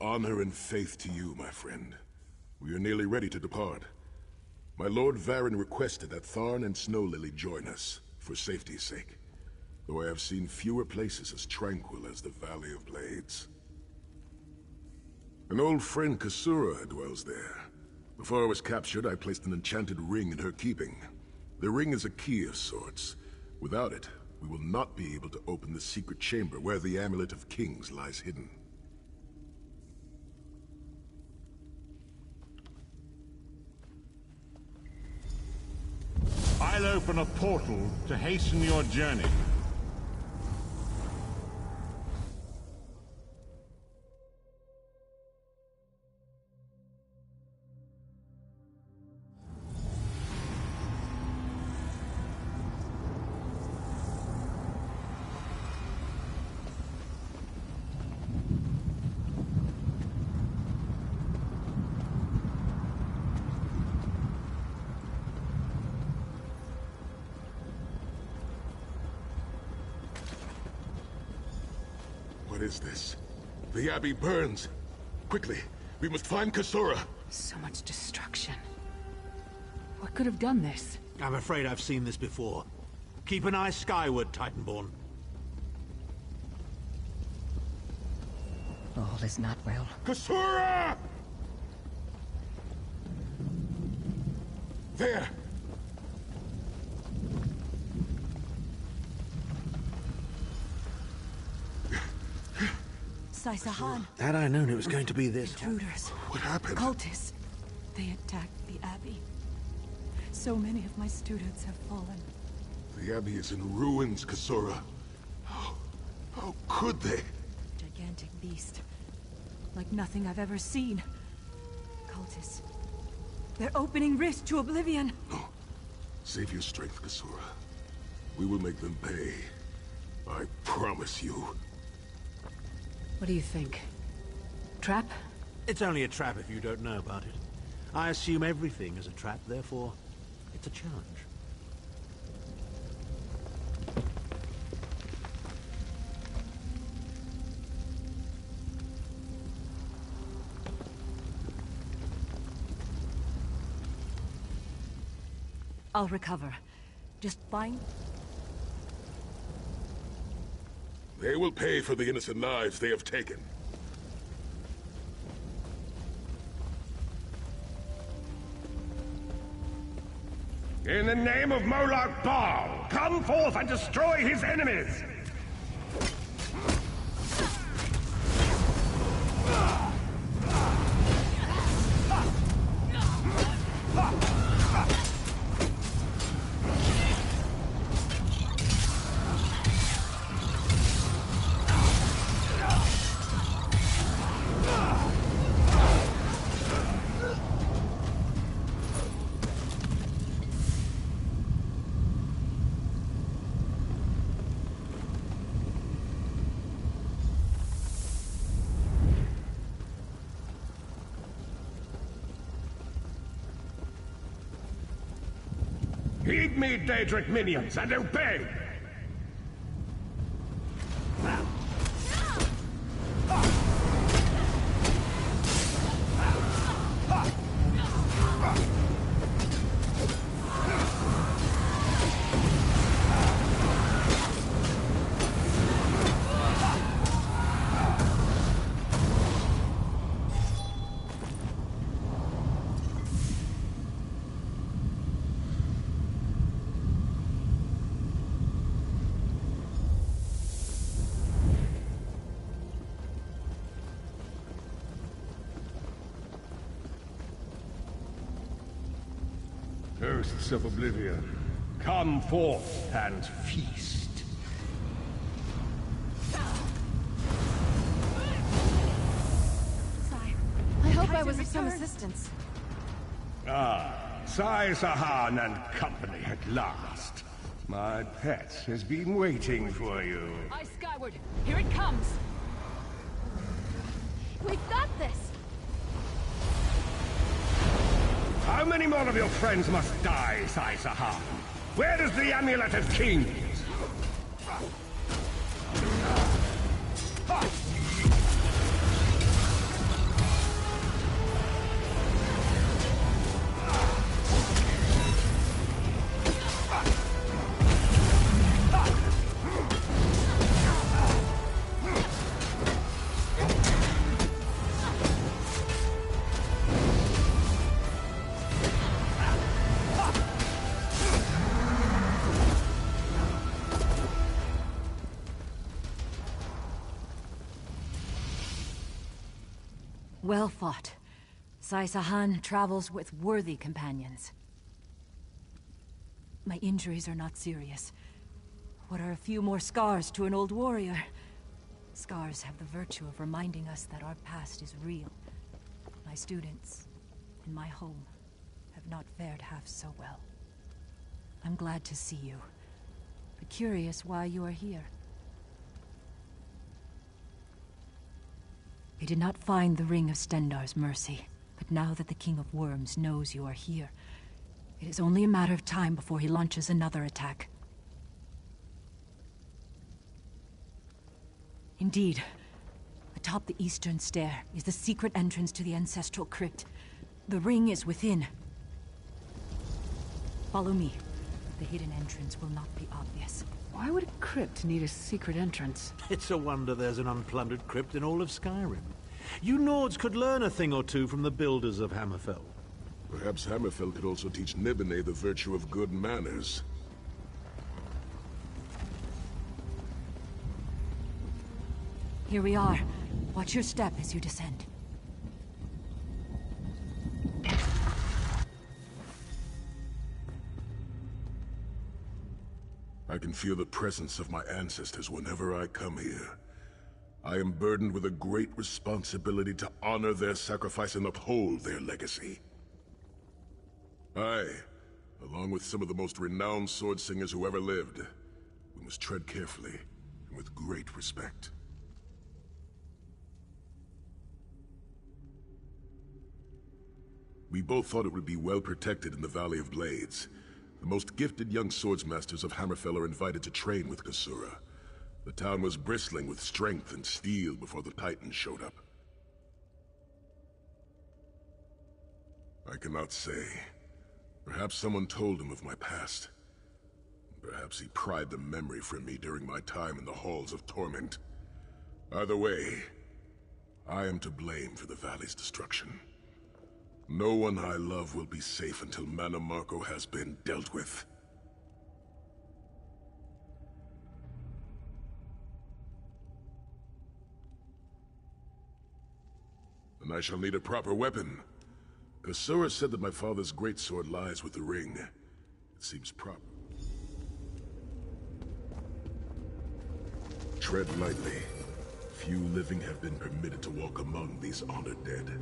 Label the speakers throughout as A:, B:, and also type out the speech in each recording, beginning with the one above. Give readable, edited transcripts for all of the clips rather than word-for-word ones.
A: honor and faith to you, my friend. We are nearly ready to depart. My Lord Varen requested that Tharn and Snow Lily join us, for safety's sake. Though I have seen fewer places as tranquil as the Valley of Blades. An old friend, Kasura, dwells there. Before I was captured, I placed an enchanted ring in her keeping. The ring is a key of sorts. Without it, we will not be able to open the secret chamber where the Amulet of Kings lies hidden.
B: I'll open a portal to hasten your journey.
A: What is this? The Abbey burns! Quickly, we must find Kasura!
C: So much destruction. What could have done this?
D: I'm afraid I've seen this before. Keep an eye skyward, Titanborn.
C: All is not well.
A: Kasura! There!
E: Sai-Sahan.
D: Had I known it was going to be this...
E: Intruders.
A: What happened?
E: Cultists. They attacked the Abbey. So many of my students have fallen.
A: The Abbey is in ruins, Kasura. How could they?
E: Gigantic beast. Like nothing I've ever seen. Cultists. They're opening rifts to oblivion.
A: No. Save your strength, Kasura. We will make them pay. I promise you.
C: What do you think? Trap?
D: It's only a trap if you don't know about it. I assume everything is a trap, therefore, it's a challenge.
E: I'll recover. Just find...
A: They will pay for the innocent lives they have taken.
F: In the name of Molag Bal, come forth and destroy his enemies! Heed me, Daedric minions, and obey! Hosts of Oblivion, come forth and feast.
E: Sai,
C: I hope I
E: Kaiser
C: was of some
E: returned.
C: assistance.
F: Ah, Sai-Sahan and company at last. My pet has been waiting for you.
C: Eye skyward! Here it comes! We've got this!
F: How many more of your friends must die, Sai-Sahan? Where is the Amulet of Kings?
E: Well fought. Sai-Sahan travels with worthy companions. My injuries are not serious. What are a few more scars to an old warrior? Scars have the virtue of reminding us that our past is real. My students, in my home, have not fared half so well. I'm glad to see you, but curious why you are here. I did not find the Ring of Stendarr's mercy, but now that the King of Worms knows you are here, it is only a matter of time before he launches another attack. Indeed, atop the eastern stair is the secret entrance to the ancestral crypt. The ring is within. Follow me. The hidden entrance will not be obvious.
C: Why would a crypt need a secret entrance?
D: It's a wonder there's an unplundered crypt in all of Skyrim. You Nords could learn a thing or two from the builders of Hammerfell.
A: Perhaps Hammerfell could also teach Nibene the virtue of good manners.
E: Here we are. Watch your step as you descend.
A: I can feel the presence of my ancestors whenever I come here. I am burdened with a great responsibility to honor their sacrifice and uphold their legacy. I, along with some of the most renowned sword singers who ever lived, we must tread carefully and with great respect. We both thought it would be well protected in the Valley of Blades. The most gifted young swordsmasters of Hammerfell are invited to train with Kasura. The town was bristling with strength and steel before the Titans showed up. I cannot say. Perhaps someone told him of my past. Perhaps he pried the memory from me during my time in the Halls of Torment. Either way, I am to blame for the Valley's destruction. No one I love will be safe until Mannimarco has been dealt with. And I shall need a proper weapon. Kasura said that my father's greatsword lies with the ring. It seems proper. Tread lightly. Few living have been permitted to walk among these honored dead.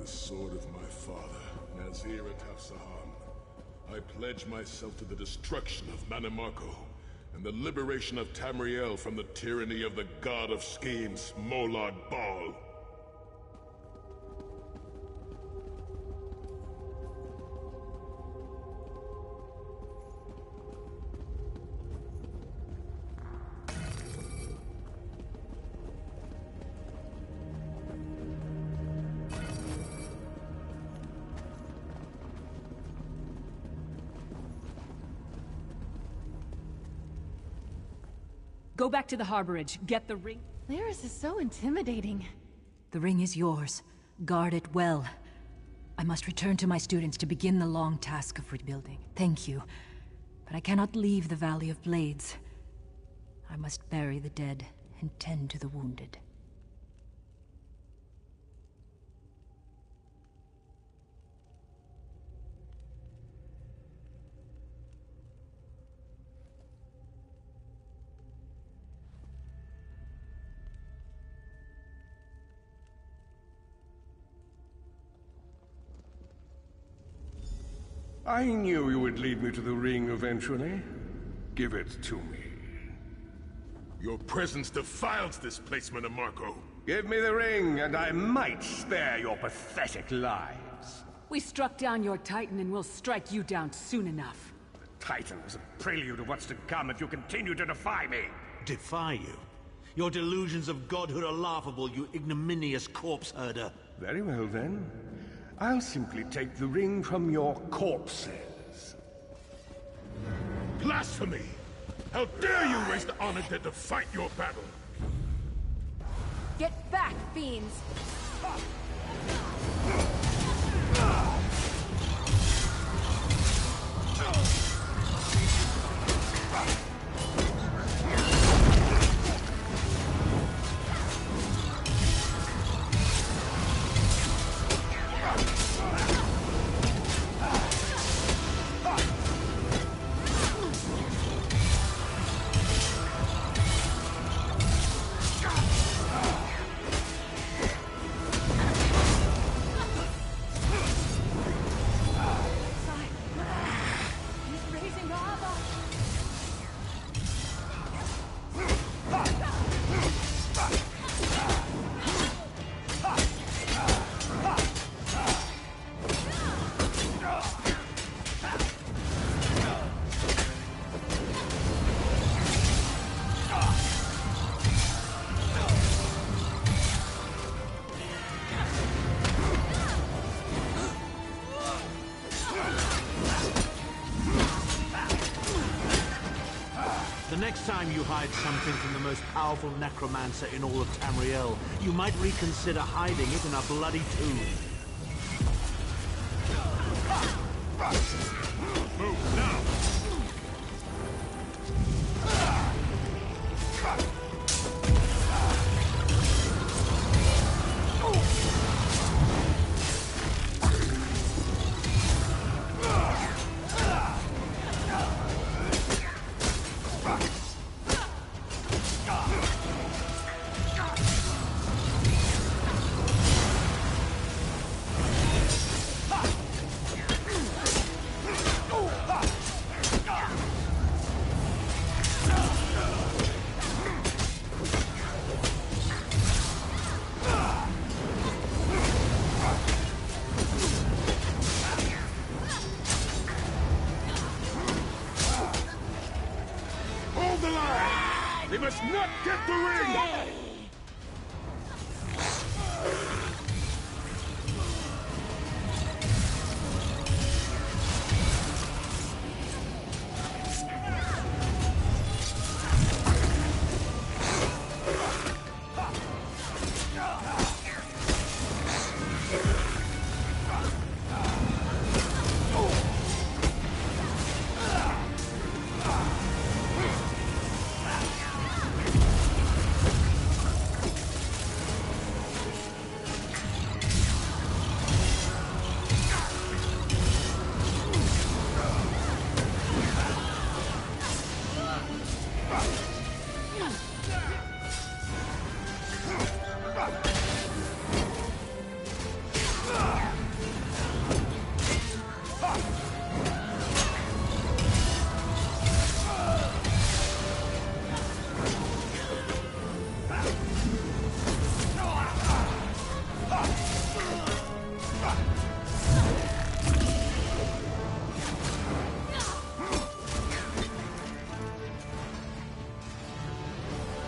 A: The sword of my father, Nazir Ataf-Sahan, I pledge myself to the destruction of Mannimarco and the liberation of Tamriel from the tyranny of the god of schemes, Molad Bal.
E: Go back to the harborage. Get the ring.
C: Lyris is so intimidating.
E: The ring is yours. Guard it well. I must return to my students to begin the long task of rebuilding. Thank you. But I cannot leave the Valley of Blades. I must bury the dead and tend to the wounded.
F: I knew you would lead me to the ring eventually. Give it to me.
A: Your presence defiles this place, Mannimarco.
F: Give me the ring, and I might spare your pathetic lives.
C: We struck down your Titan and we'll strike you down soon enough.
F: The Titan was a prelude of what's to come if you continue to defy me.
D: Defy you? Your delusions of godhood are laughable, you ignominious corpse herder.
F: Very well then. I'll simply take the ring from your corpses.
A: Blasphemy! How dare you waste the honor dead to fight your battle!
C: Get back, fiends!
D: Next time you hide something from the most powerful necromancer in all of Tamriel, you might reconsider hiding it in a bloody tomb.
A: Move now! They must not get the ring!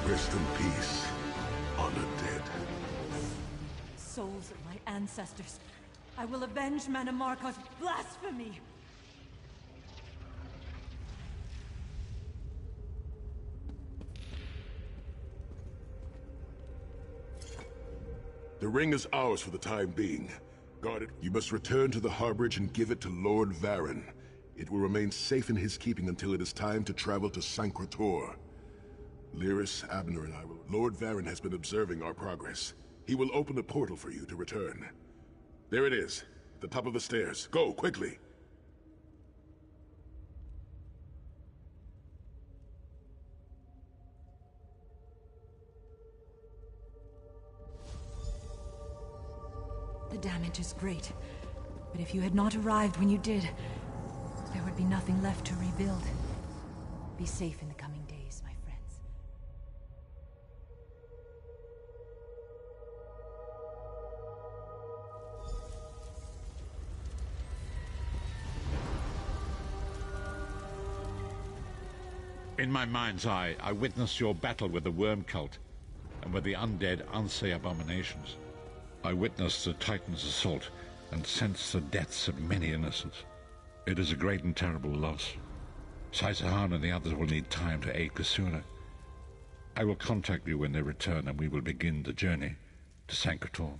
A: Rest in peace, honor dead.
E: Souls of my ancestors, I will avenge Manamarka's blasphemy!
A: The ring is ours for the time being. Guard it. You must return to the harborage and give it to Lord Varen. It will remain safe in his keeping until it is time to travel to Sancrator. Lyris, Abner, and I will... Lord Varen has been observing our progress. He will open a portal for you to return. There it is, at the top of the stairs. Go, quickly!
E: The damage is great, but if you had not arrived when you did, there would be nothing left to rebuild. Be safe in the coming days, my friends.
B: In my mind's eye, I witnessed your battle with the worm cult and with the undead Unsay abominations. I witnessed the Titan's assault and sensed the deaths of many innocents. It is a great and terrible loss. Saisahan and the others will need time to aid Kasuna. I will contact you when they return, and we will begin the journey to Sankarator.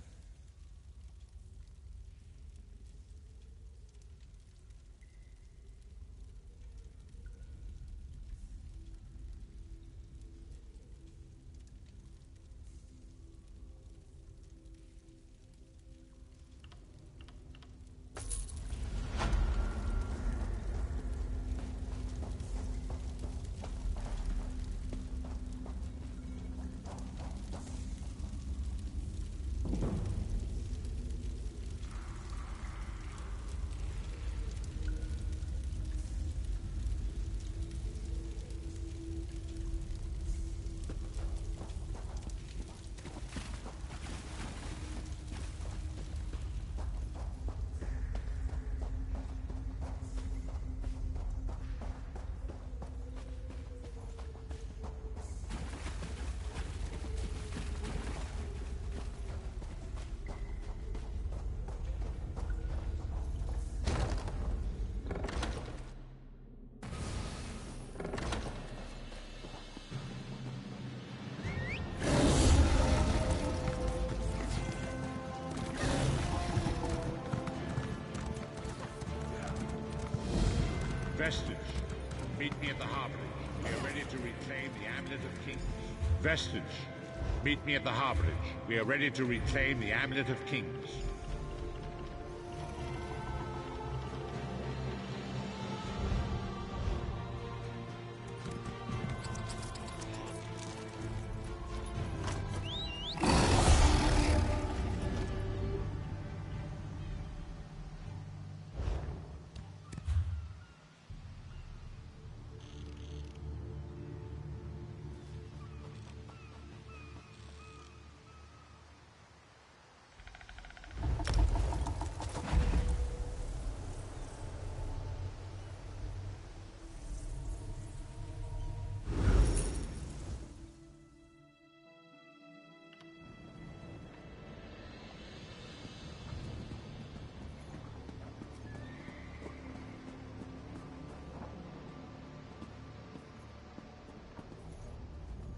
B: Vestige, meet me at the harbor. We are ready to reclaim the Amulet of Kings. Vestige, meet me at the harborage. We are ready to reclaim the Amulet of Kings.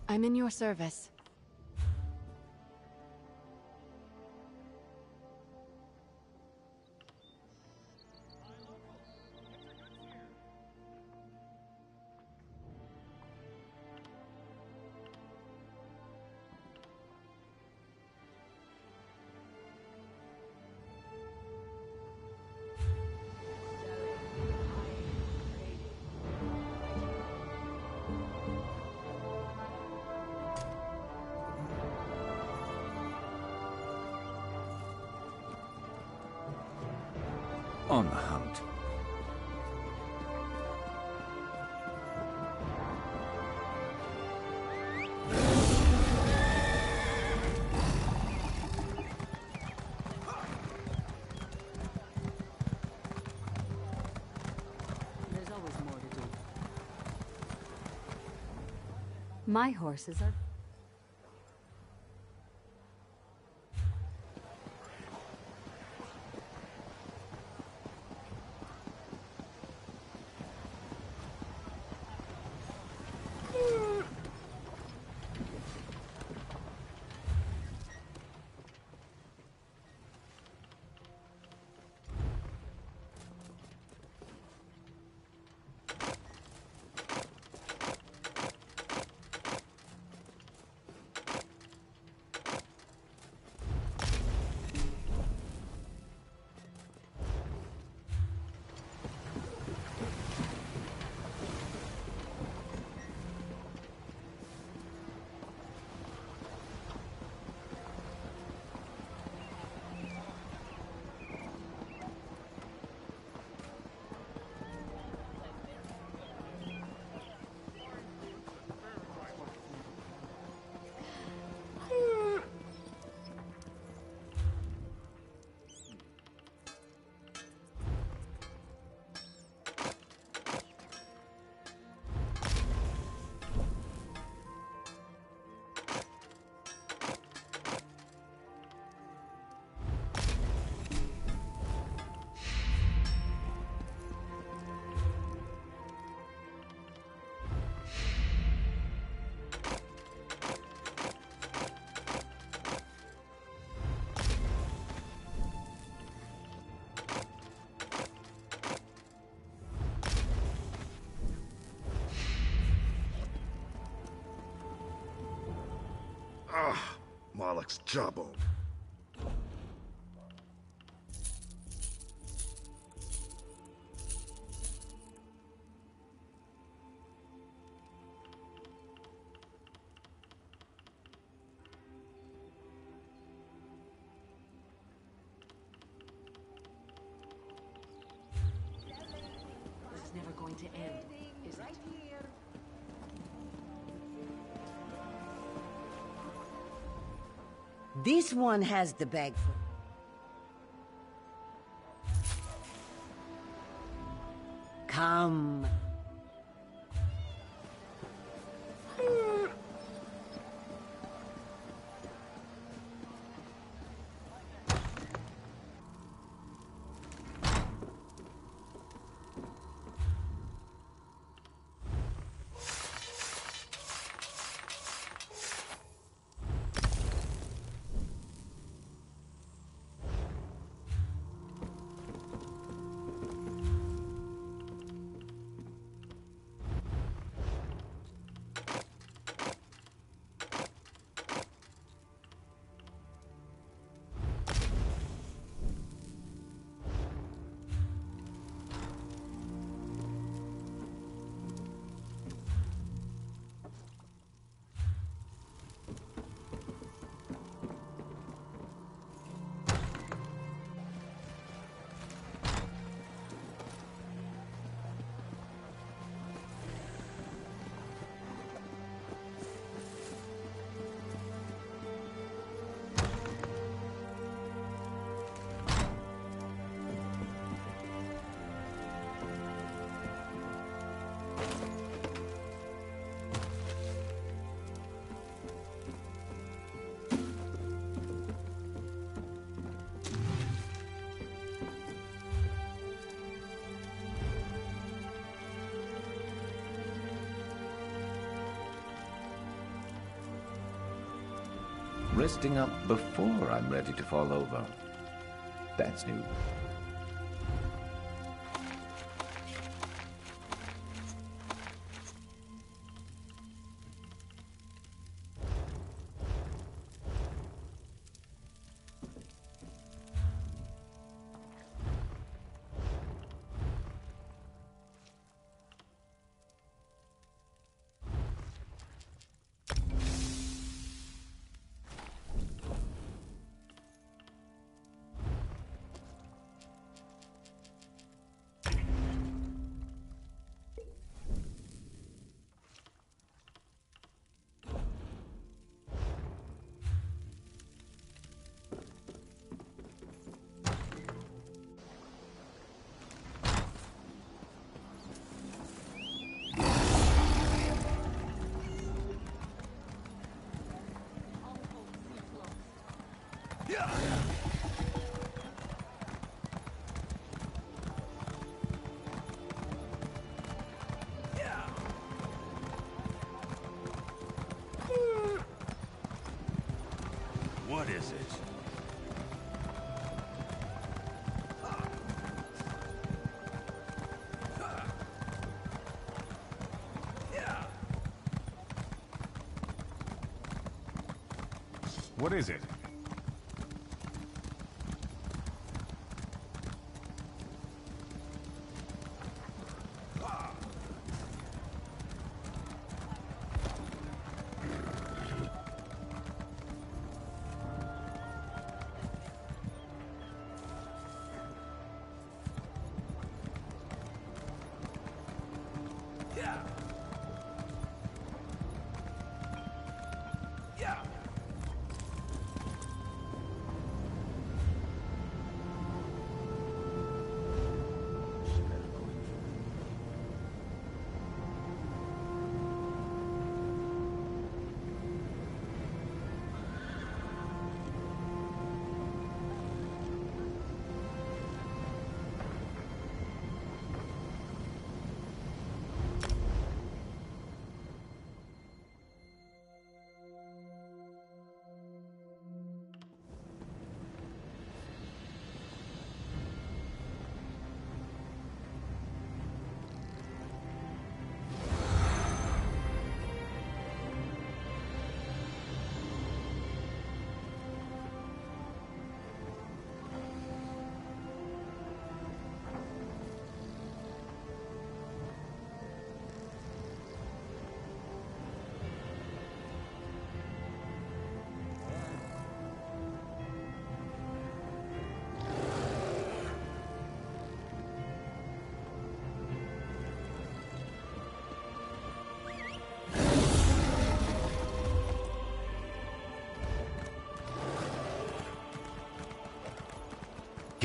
C: I'm in your service.
G: On the hunt.
E: There's always more to do. My horses are...
H: Ah, Moloch's jawbone.
I: This is never going to end, is it?
J: This one has the bag for... Come.
G: Resting up before I'm ready to fall over. That's new.
F: What is it? What is it?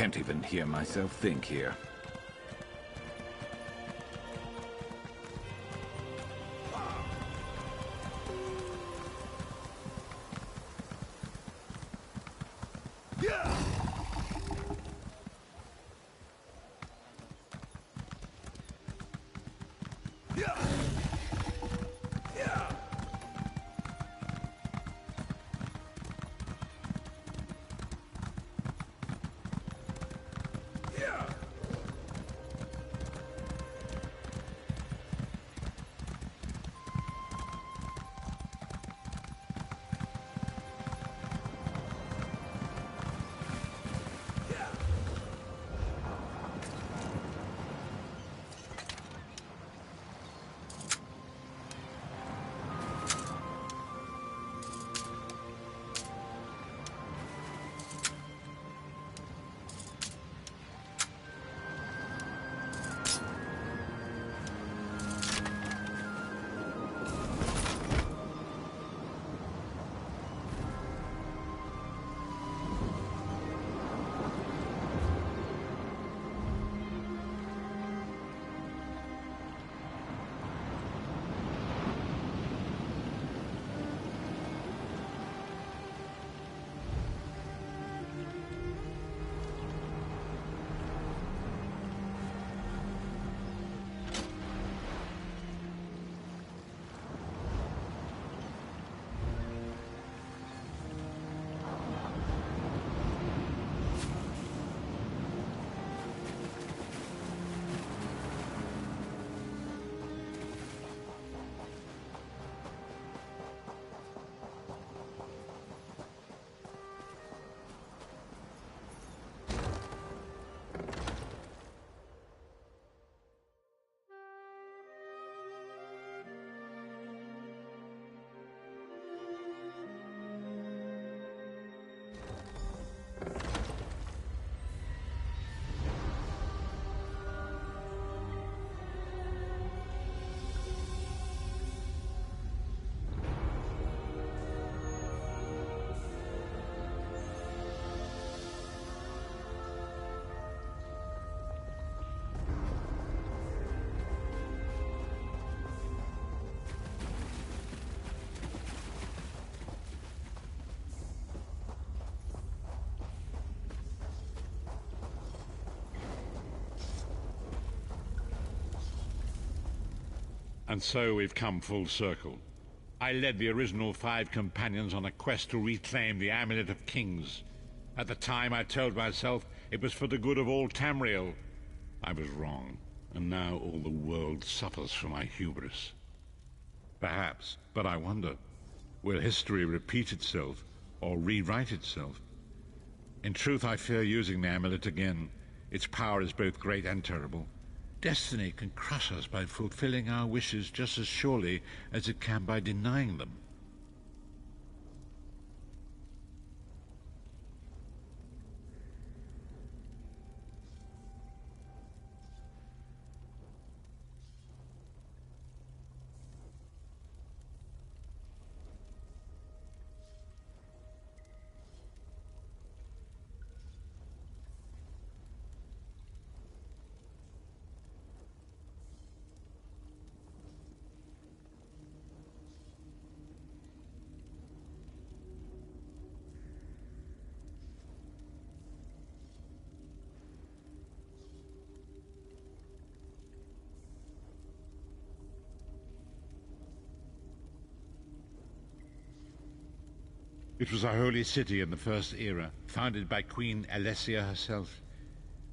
G: can't even hear myself think here.
B: And so we've come full circle. I led the original 5 companions on a quest to reclaim the Amulet of Kings. At the time, I told myself it was for the good of all Tamriel. I was wrong, and now all the world suffers for my hubris. Perhaps, but I wonder, will history repeat itself or rewrite itself? In truth, I fear using the amulet again. Its power is both great and terrible. Destiny can crush us by fulfilling our wishes just as surely as it can by denying them. It was a holy city in the First Era, founded by Queen Alessia herself.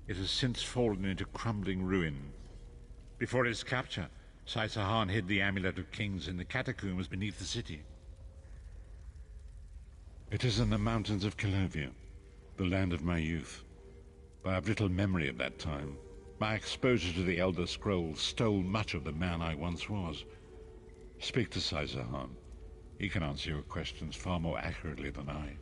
B: It has since fallen into crumbling ruin. Before its capture, Saisahan hid the Amulet of Kings in the catacombs beneath the city. It is in the mountains of Calovia, the land of my youth. But I have little memory of that time. My exposure to the Elder Scrolls stole much of the man I once was. Speak to Saisahan. He can answer your questions far more accurately than I.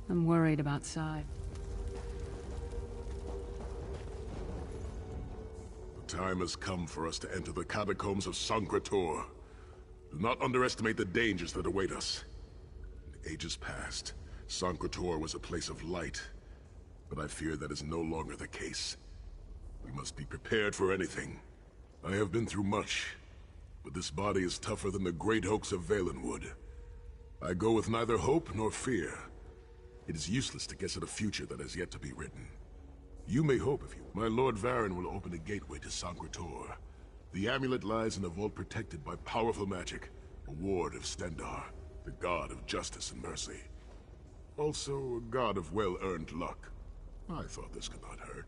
C: I'm worried about Sai.
A: The time has come for us to enter the catacombs of Sancretor. Do not underestimate the dangers that await us. In ages past, Sancretor was a place of light, but I fear that is no longer the case. We must be prepared for anything. I have been through much, but this body is tougher than the great oaks of Valenwood. I go with neither hope nor fear. It is useless to guess at a future that has yet to be written. You may hope if you... My Lord Varen will open a gateway to Sancretor. The amulet lies in a vault protected by powerful magic, a ward of Stendarr, the god of justice and mercy. Also, a god of well-earned luck. I thought this could not hurt.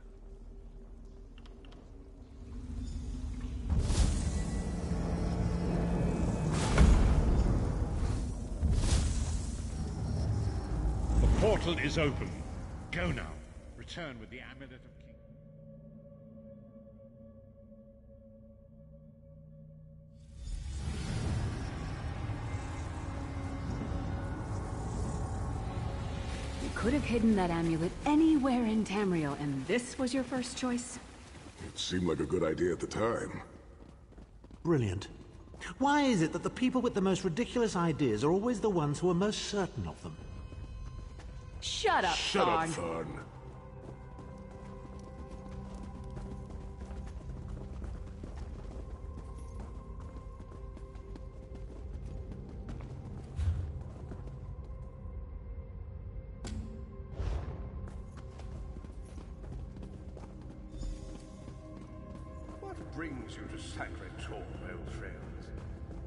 B: The portal is open. Go now. Return with the amulet of King.
C: You could have hidden that amulet anywhere in Tamriel, and this was your first choice?
A: It seemed like a good idea at the time.
D: Brilliant. Why is it that the people with the most ridiculous ideas are always the ones who are most certain of them?
C: Shut up,
A: Shut up,
C: Tharn.
A: Tharn.
F: What brings you to Sancretor, old friend?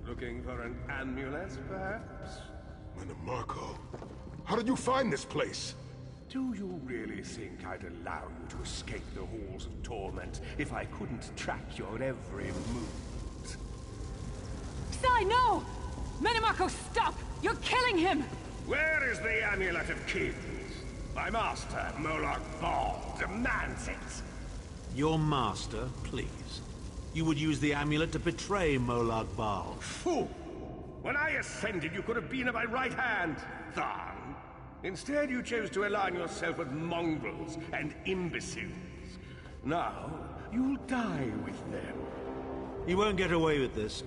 F: Looking for an amulet, perhaps?
A: Marco, how did you find this place?
F: Do you really think I'd allow you to escape the halls of torment if I couldn't track your every move?
E: Sai, no! Marco, stop! You're killing him!
F: Where is the Amulet of Kings? My master, Molag Bal, demands it.
D: Your master, please. You would use the amulet to betray Molag Bal.
F: Fool! When I ascended, you could have been at my right hand, Tharn. Instead, you chose to align yourself with mongrels and imbeciles. Now, you'll die with them.
D: You won't get away with this.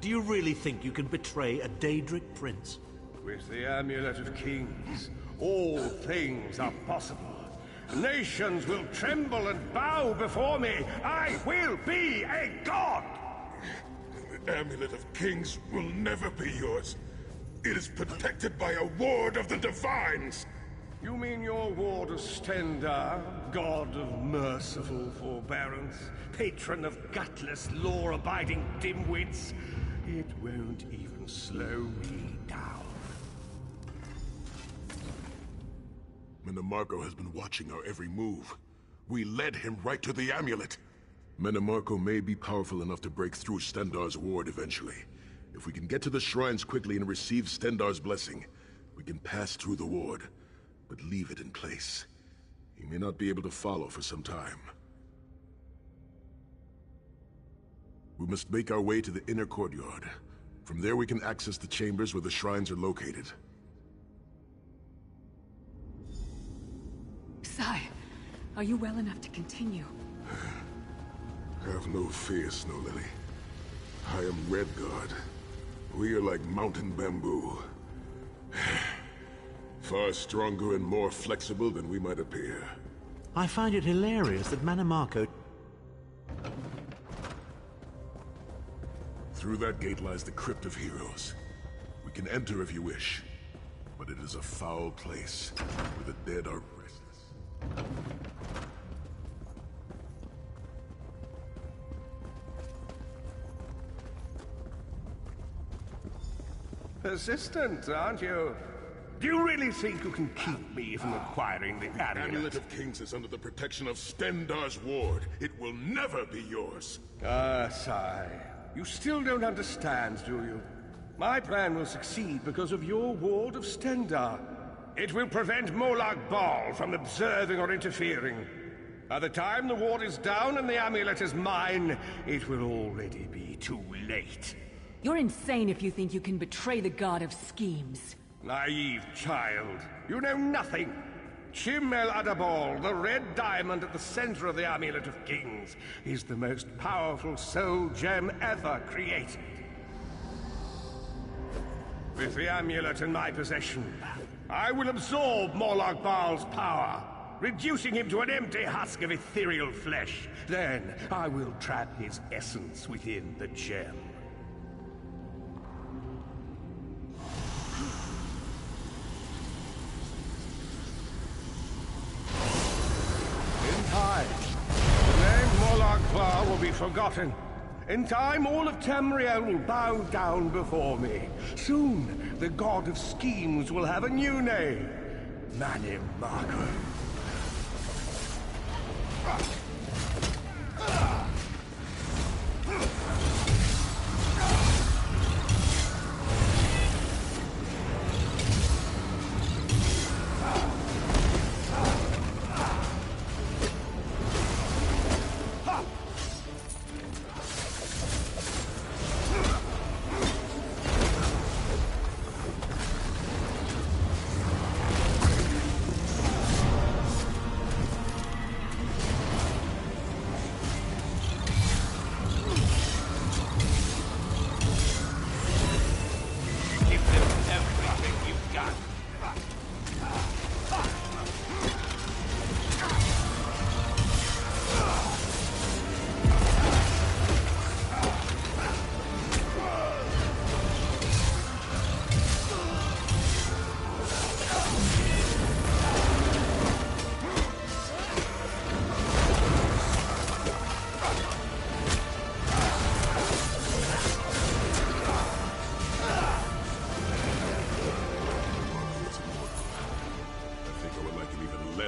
D: Do you really think you can betray a Daedric prince?
F: With the Amulet of Kings, all things are possible. Nations will tremble and bow before me. I will be a god!
A: The Amulet of Kings will never be yours. It is protected by a ward of the Divines.
F: You mean your ward of Stendarr, god of merciful forbearance, patron of gutless, law-abiding dimwits? It won't even slow me down.
A: Marco has been watching our every move. We led him right to the amulet. Marco may be powerful enough to break through Stendarr's ward eventually. If we can get to the shrines quickly and receive Stendarr's blessing, we can pass through the ward, but leave it in place. He may not be able to follow for some time. We must make our way to the inner courtyard. From there we can access the chambers where the shrines are located.
C: Sai, are you well enough to continue?
A: Have no fear, Snow Lily. I am Redguard. We are like mountain bamboo. Far stronger and more flexible than we might appear.
D: I find it hilarious that Marco...
A: Through that gate lies the Crypt of Heroes. We can enter if you wish, but it is a foul place, where the dead are restless.
F: Persistent, aren't you? Do you really think you can keep me from acquiring the amulet?
A: The Amulet of Kings is under the protection of Stendarr's ward. It will never be yours.
F: Ah, Sai. You still don't understand, do you? My plan will succeed because of your ward of Stendarr. It will prevent Molag Bal from observing or interfering. By the time the ward is down and the amulet is mine, it will already be too late.
C: You're insane if you think you can betray the god of schemes.
F: Naive child. You know nothing. Chimel Adabal, the red diamond at the center of the Amulet of Kings, is the most powerful soul gem ever created. With the amulet in my possession, I will absorb Morlock Baal's power, reducing him to an empty husk of ethereal flesh. Then I will trap his essence within the gem. In time, the name Morlock Baal will be forgotten. In time, all of Tamriel will bow down before me. Soon, the god of schemes will have a new name. Manim Marco.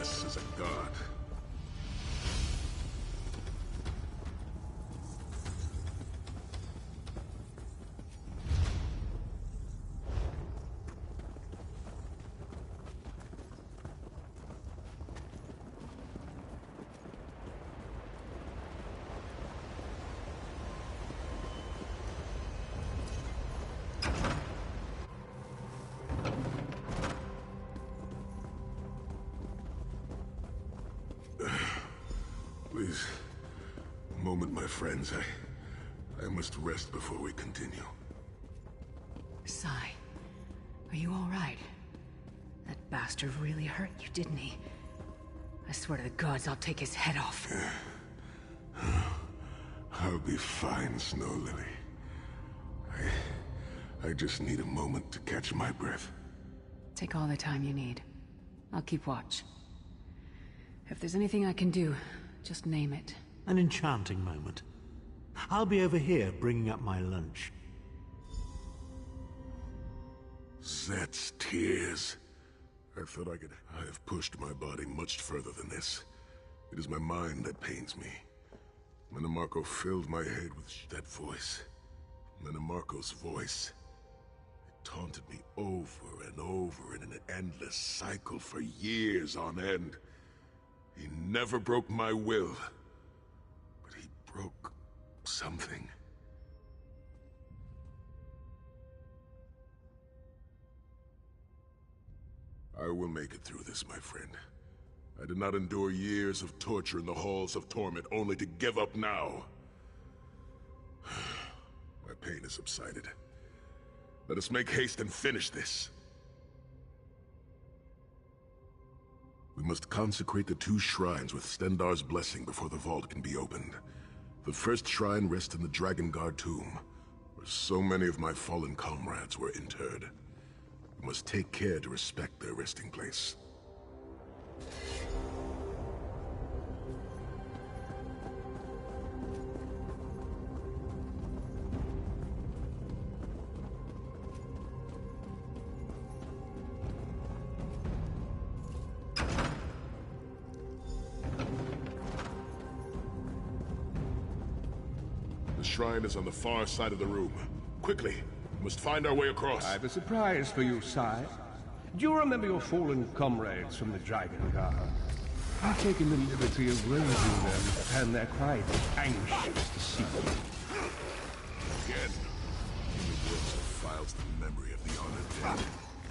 A: As a god. Please, a moment, my friends. I must rest before we continue.
C: Sai, are you all right? That bastard really hurt you, didn't he? I swear to the gods, I'll take his head off.
A: I'll be fine, Snow Lily. I just need a moment to catch my breath.
C: Take all the time you need. I'll keep watch. If there's anything I can do, just name it.
D: An enchanting moment. I'll be over here bringing up my lunch.
A: Zet's tears. I thought I could... I have pushed my body much further than this. It is my mind that pains me. Manamarco filled my head with that voice. Manamarco's voice. It taunted me over and over in an endless cycle for years on end. He never broke my will, but he broke something. I will make it through this, my friend. I did not endure years of torture in the halls of torment only to give up now. My pain has subsided. Let us make haste and finish this. We must consecrate the 2 shrines with Stendarr's blessing before the vault can be opened. The first shrine rests in the Dragon Guard tomb, where so many of my fallen comrades were interred. We must take care to respect their resting place. The shrine is on the far side of the room. Quickly, we must find our way across.
F: I have a surprise for you, Sai. Do you remember your fallen comrades from the Dragon Guard? I've taken the liberty of raising them, and they're quite anxious to see you.
A: Again, the words defiles the memory of the honored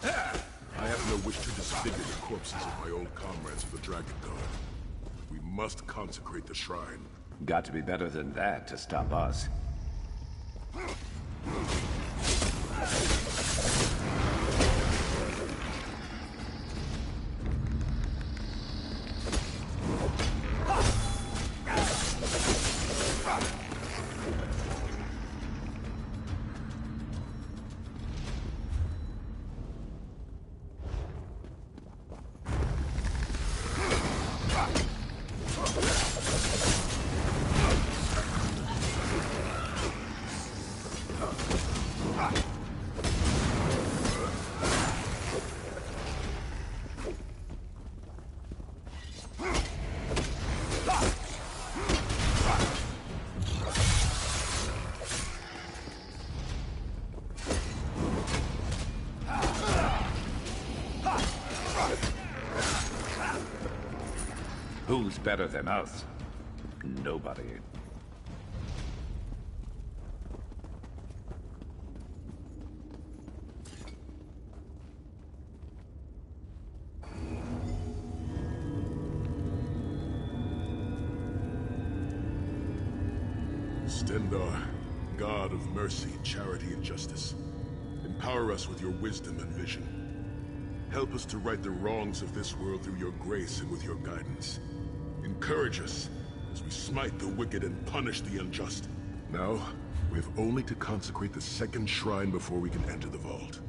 A: dead. I have no wish to disgrace disfigure the corpses of my old comrades of the Dragon Guard. We must consecrate the shrine.
G: Got to be better than that to stop us. Who's better than us? Nobody.
A: Stendarr, God of mercy, charity, and justice. Empower us with your wisdom and vision. Help us to right the wrongs of this world through your grace and with your guidance. Encourage us as we smite the wicked and punish the unjust. Now, we have only to consecrate the second shrine before we can enter the vault.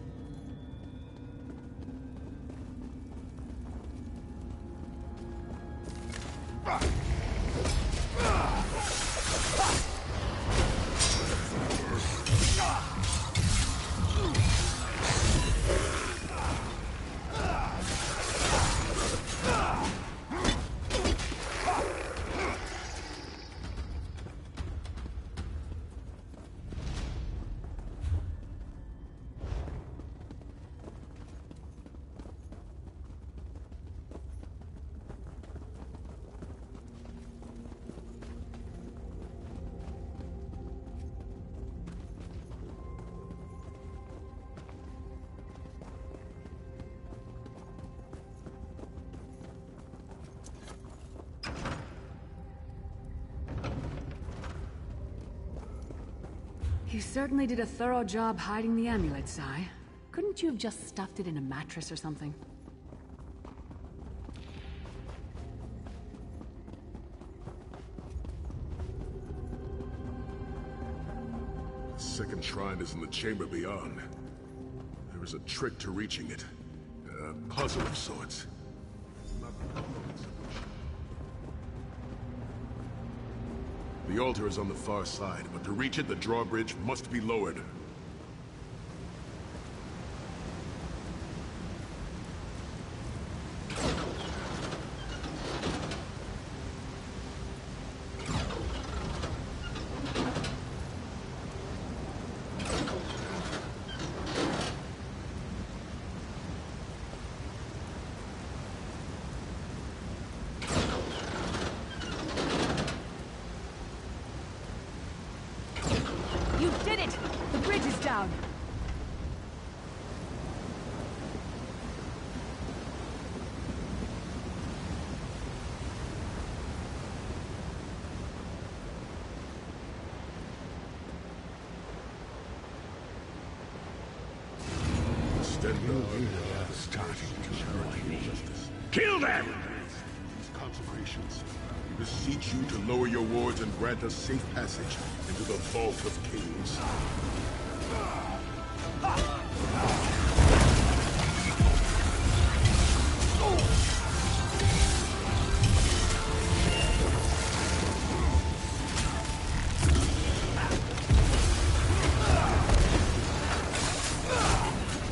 C: You certainly did a thorough job hiding the amulet, Sai. Couldn't you have just stuffed it in a mattress or something?
A: The second shrine is in the chamber beyond. There is a trick to reaching it. A puzzle of sorts. The altar is on the far side, but to reach it, the drawbridge must be lowered.
F: Kill them!
A: These consecrations, we beseech you to lower your wards and grant us safe passage into the Vault of Kings.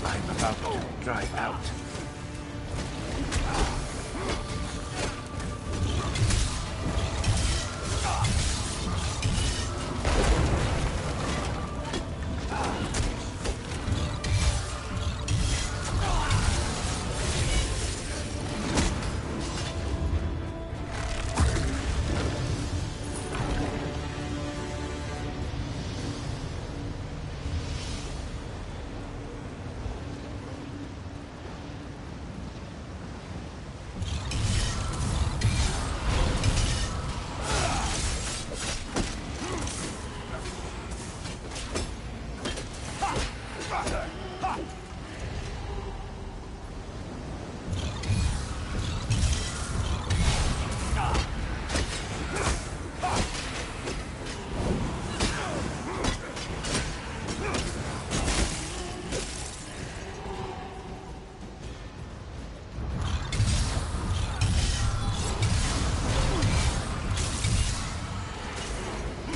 G: I'm about to drive out.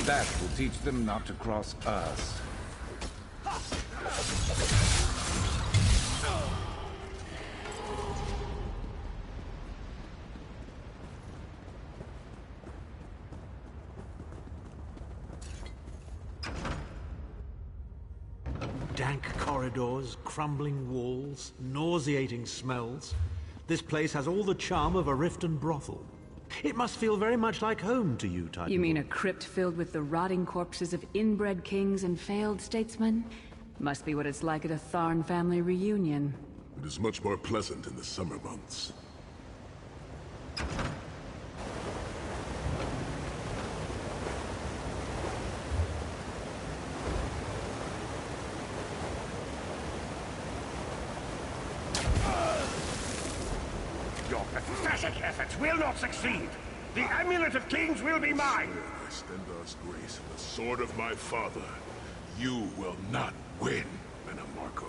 G: That will teach them not to cross us.
D: Dank corridors, crumbling walls, nauseating smells. This place has all the charm of a Riften brothel. It must feel very much like home to you, Titan.
C: You mean a crypt filled with the rotting corpses of inbred kings and failed statesmen? Must be what it's like at a Tharn family reunion.
A: It is much more pleasant in the summer months.
F: Your pathetic efforts will not succeed. The Amulet of Kings will be mine.
A: By Stendar's grace and the sword of my father, you will not win, Manamarco.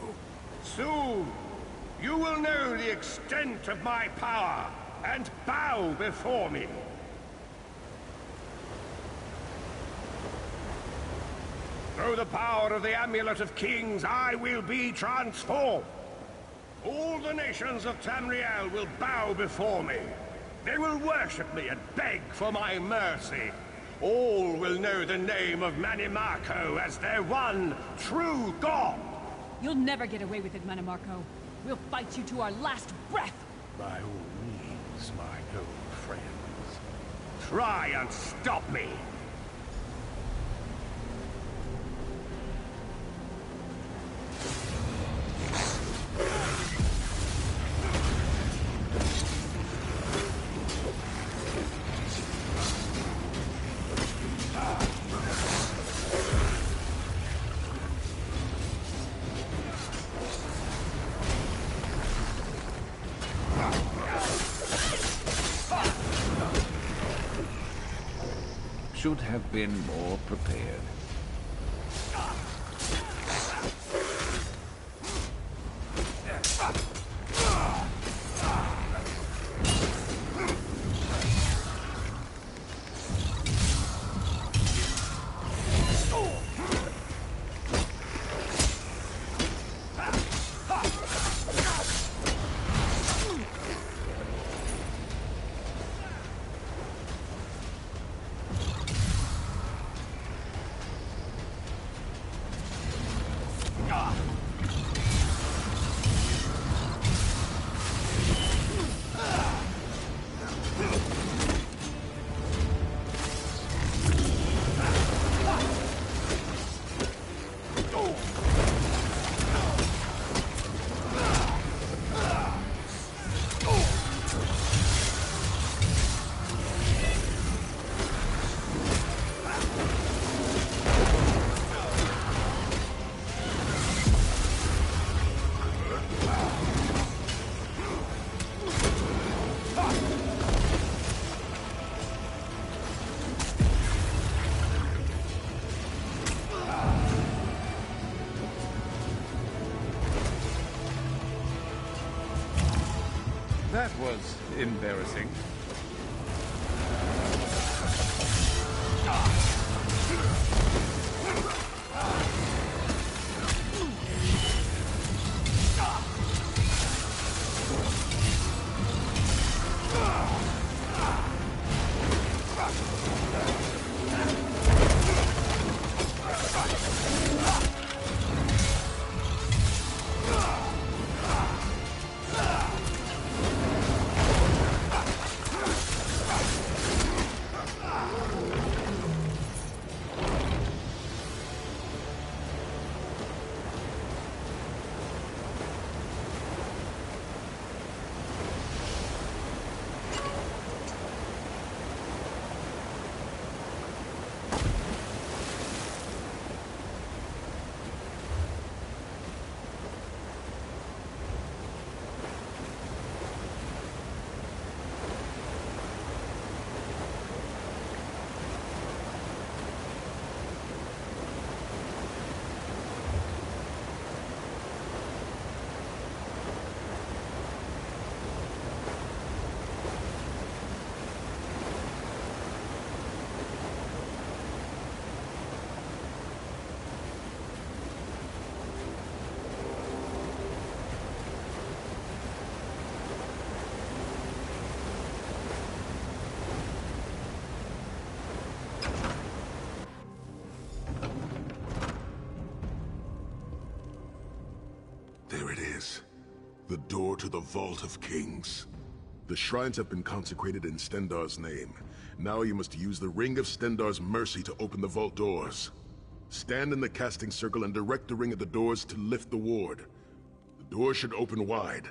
F: Soon, you will know the extent of my power and bow before me. Through the power of the Amulet of Kings, I will be transformed. All the nations of Tamriel will bow before me. They will worship me and beg for my mercy. All will know the name of Manimarco as their one true god.
E: You'll never get away with it, Manimarco. We'll fight you to our last breath.
F: By all means, my old friends. Try and stop me.
G: Should have been more prepared. That was embarrassing.
A: The door to the Vault of Kings. The shrines have been consecrated in Stendarr's name. Now you must use the Ring of Stendarr's mercy to open the vault doors. Stand in the casting circle and direct the ring at the doors to lift the ward. The door should open wide.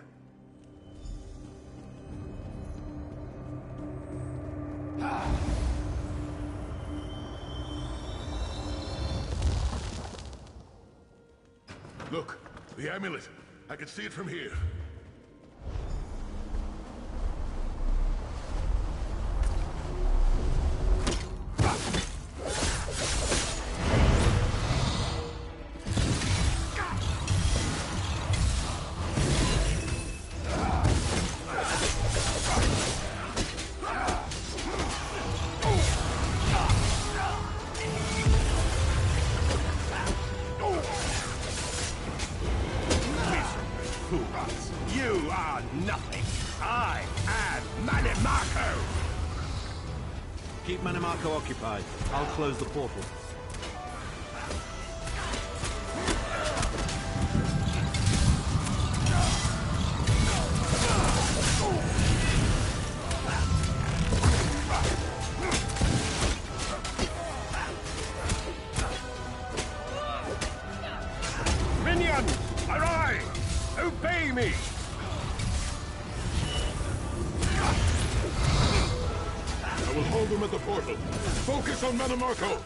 A: Look, the amulet. I can see it from here.
F: You are nothing. I am Manimarco!
D: Keep Manimarco occupied. I'll close the portal.
F: Minions, arise! Obey me!
A: I will hold them at the portal. Focus on Manimarco!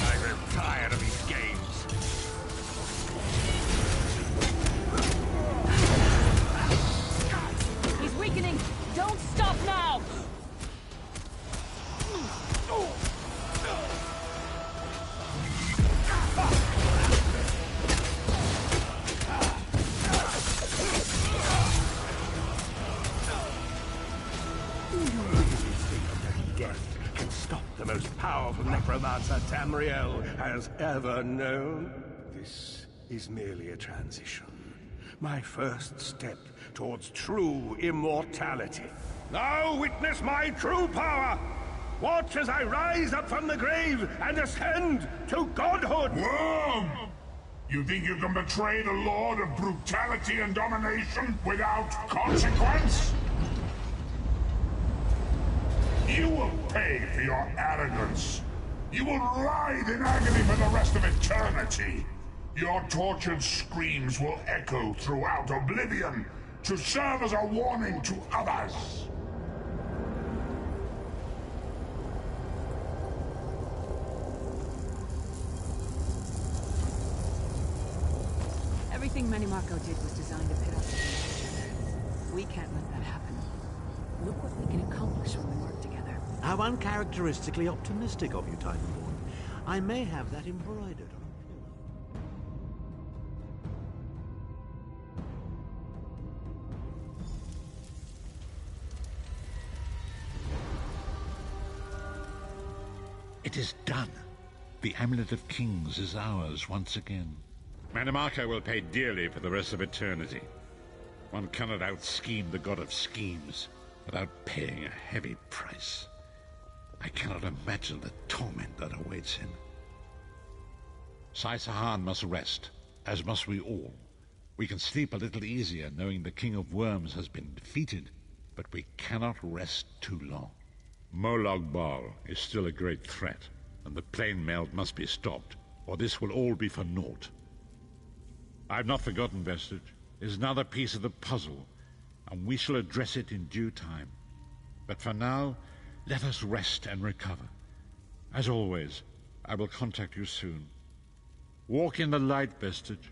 F: I grow tired of these games.
E: He's weakening! Don't stop now!
F: Death can stop the most powerful necromancer Tamriel has ever known. This is merely a transition. My first step towards true immortality. Now witness my true power! Watch as I rise up from the grave and ascend to godhood!
K: Worm! You think you can betray the Lord of Brutality and Domination without consequence? You will pay for your arrogance. You will writhe in agony for the rest of eternity. Your tortured screams will echo throughout oblivion to serve as a warning to others.
C: Everything Manimarco did was designed to pit us against each other. We can't let that happen. Look what we can accomplish when we work together.
D: How uncharacteristically optimistic of you, Titanborn. I may have that embroidered on a pillow.
B: It is done. The Amulet of Kings is ours once again. Manimarco will pay dearly for the rest of eternity. One cannot out-scheme the god of schemes without paying a heavy price. I cannot imagine the torment that awaits him. Sahan must rest, as must we all. We can sleep a little easier knowing the King of Worms has been defeated, but we cannot rest too long. Molag Bal is still a great threat, and the plane meld must be stopped, or this will all be for naught. I've not forgotten Vestige. It is another piece of the puzzle, and we shall address it in due time. But for now, let us rest and recover. As always, I will contact you soon. Walk in the light, Vestige.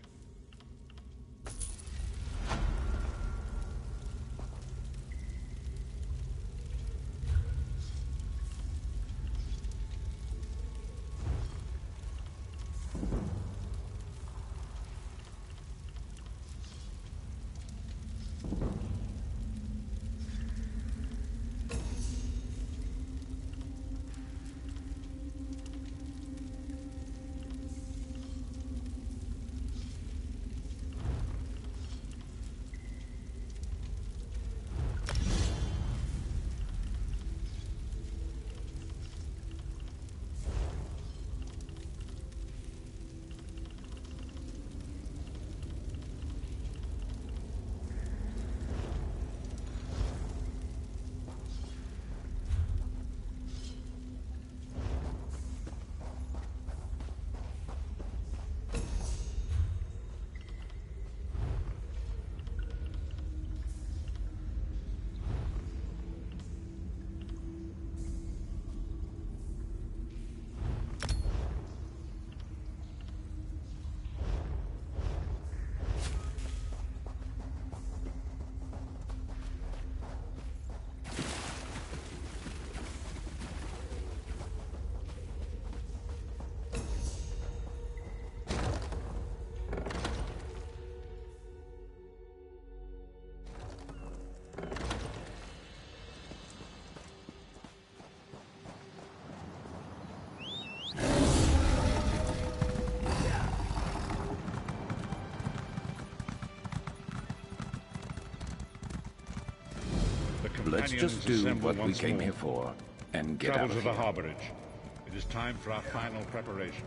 G: Let's just do what we came here for and get out
B: Travel
G: of
B: to the
G: here.
B: harborage. It is time for our final preparations.